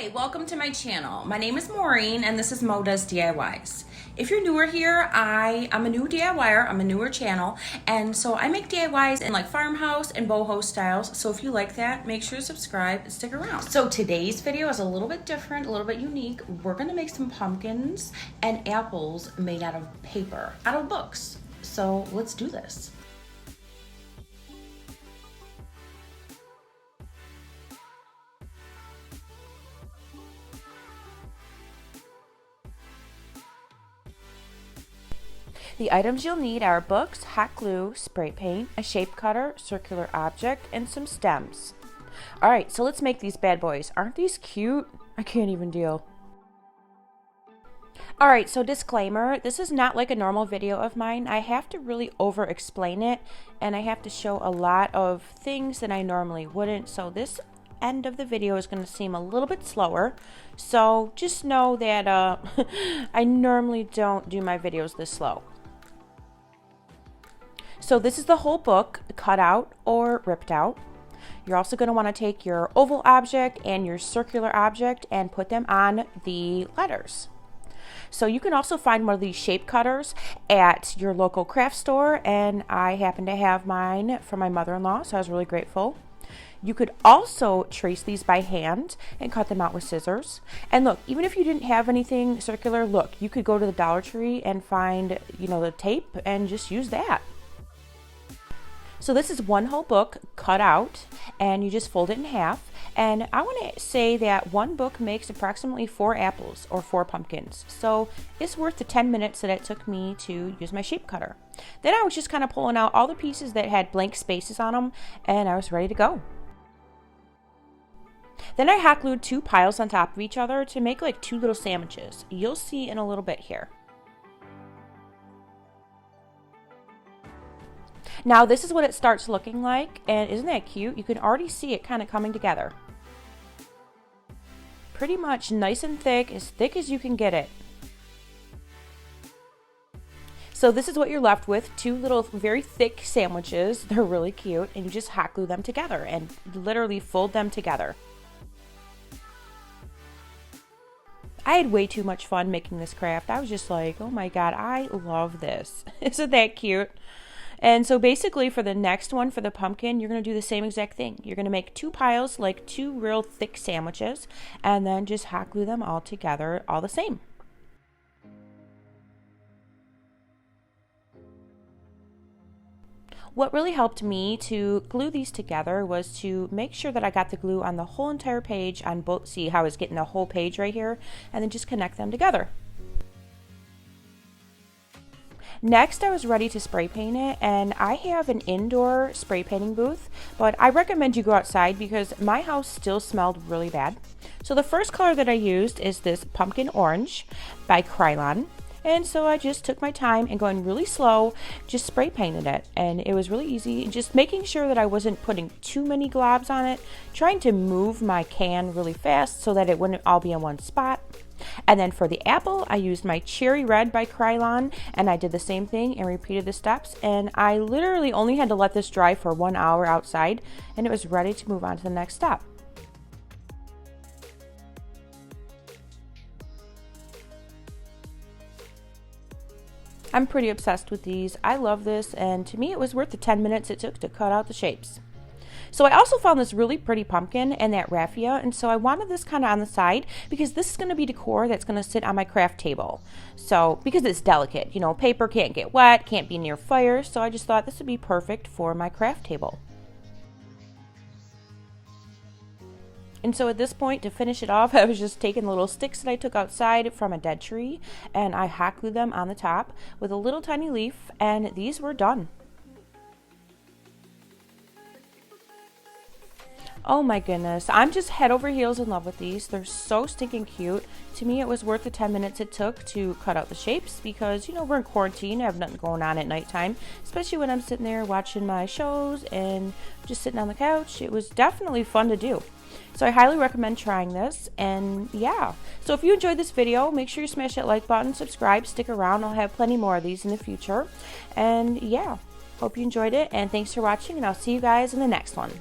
Hi, welcome to my channel. My name is Maureen and this is Mo Does DIYs. If you're newer here, I'm a new DIYer, I'm a newer channel, and so I make DIYs in like farmhouse and boho styles, so if you like that, make sure to subscribe and stick around. So today's video is a little bit different, a little bit unique. We're gonna make some pumpkins and apples made out of paper, out of books. So let's do this. The items you'll need are books, hot glue, spray paint, a shape cutter, circular object, and some stems. Alright, so let's make these bad boys. Aren't these cute? I can't even deal. Alright, so disclaimer, this is not like a normal video of mine. I have to really over explain it, and I have to show a lot of things that I normally wouldn't, so this end of the video is going to seem a little bit slower. So just know that I normally don't do my videos this slow. So this is the whole book cut out or ripped out. You're also going to want to take your oval object and your circular object and put them on the letters. So you can also find one of these shape cutters at your local craft store, and I happen to have mine from my mother-in-law, so I was really grateful. You could also trace these by hand and cut them out with scissors. And look, even if you didn't have anything circular, look, you could go to the Dollar Tree and find, the tape and just use that. So this is one whole book cut out, and you just fold it in half. And I want to say that one book makes approximately 4 apples or 4 pumpkins. So it's worth the 10 minutes that it took me to use my shape cutter. Then I was just kind of pulling out all the pieces that had blank spaces on them, and I was ready to go. Then I hot glued 2 piles on top of each other to make like 2 little sandwiches. You'll see in a little bit here. Now this is what it starts looking like, and isn't that cute? You can already see it kind of coming together. Pretty much nice and thick as you can get it. So this is what you're left with, 2 little very thick sandwiches. They're really cute, and you just hot glue them together and literally fold them together. I had way too much fun making this craft. I was just like, oh my god, I love this. Isn't that cute? And so basically for the next one, for the pumpkin, you're going to do the same exact thing. You're going to make 2 piles, like 2 real thick sandwiches, and then just hot glue them all together, all the same. What really helped me to glue these together was to make sure that I got the glue on the whole entire page on both. See how I was getting the whole page right here, and then just connect them together. Next, I was ready to spray paint it, and I have an indoor spray painting booth, but I recommend you go outside because my house still smelled really bad. So the first color that I used is this pumpkin orange by Krylon. And so I just took my time and going really slow, just spray painted it. And it was really easy, just making sure that I wasn't putting too many globs on it, trying to move my can really fast so that it wouldn't all be in one spot. And then for the apple, I used my cherry red by Krylon, and I did the same thing and repeated the steps. And I literally only had to let this dry for 1 hour outside, and it was ready to move on to the next step. I'm pretty obsessed with these. I love this, and to me it was worth the 10 minutes it took to cut out the shapes. So I also found this really pretty pumpkin and that raffia, and so I wanted this kind of on the side because this is going to be decor that's going to sit on my craft table. So because it's delicate, paper can't get wet, can't be near fire, so I just thought this would be perfect for my craft table. And so at this point, to finish it off, I was just taking the little sticks that I took outside from a dead tree, and I hot glued them on the top with a little tiny leaf, and these were done. Oh my goodness, I'm just head over heels in love with these. They're so stinking cute. To me, it was worth the 10 minutes it took to cut out the shapes because, we're in quarantine. I have nothing going on at nighttime, especially when I'm sitting there watching my shows and just sitting on the couch. It was definitely fun to do. So I highly recommend trying this, and yeah. So if you enjoyed this video, make sure you smash that like button, subscribe, stick around. I'll have plenty more of these in the future. And yeah, hope you enjoyed it, and thanks for watching, and I'll see you guys in the next one.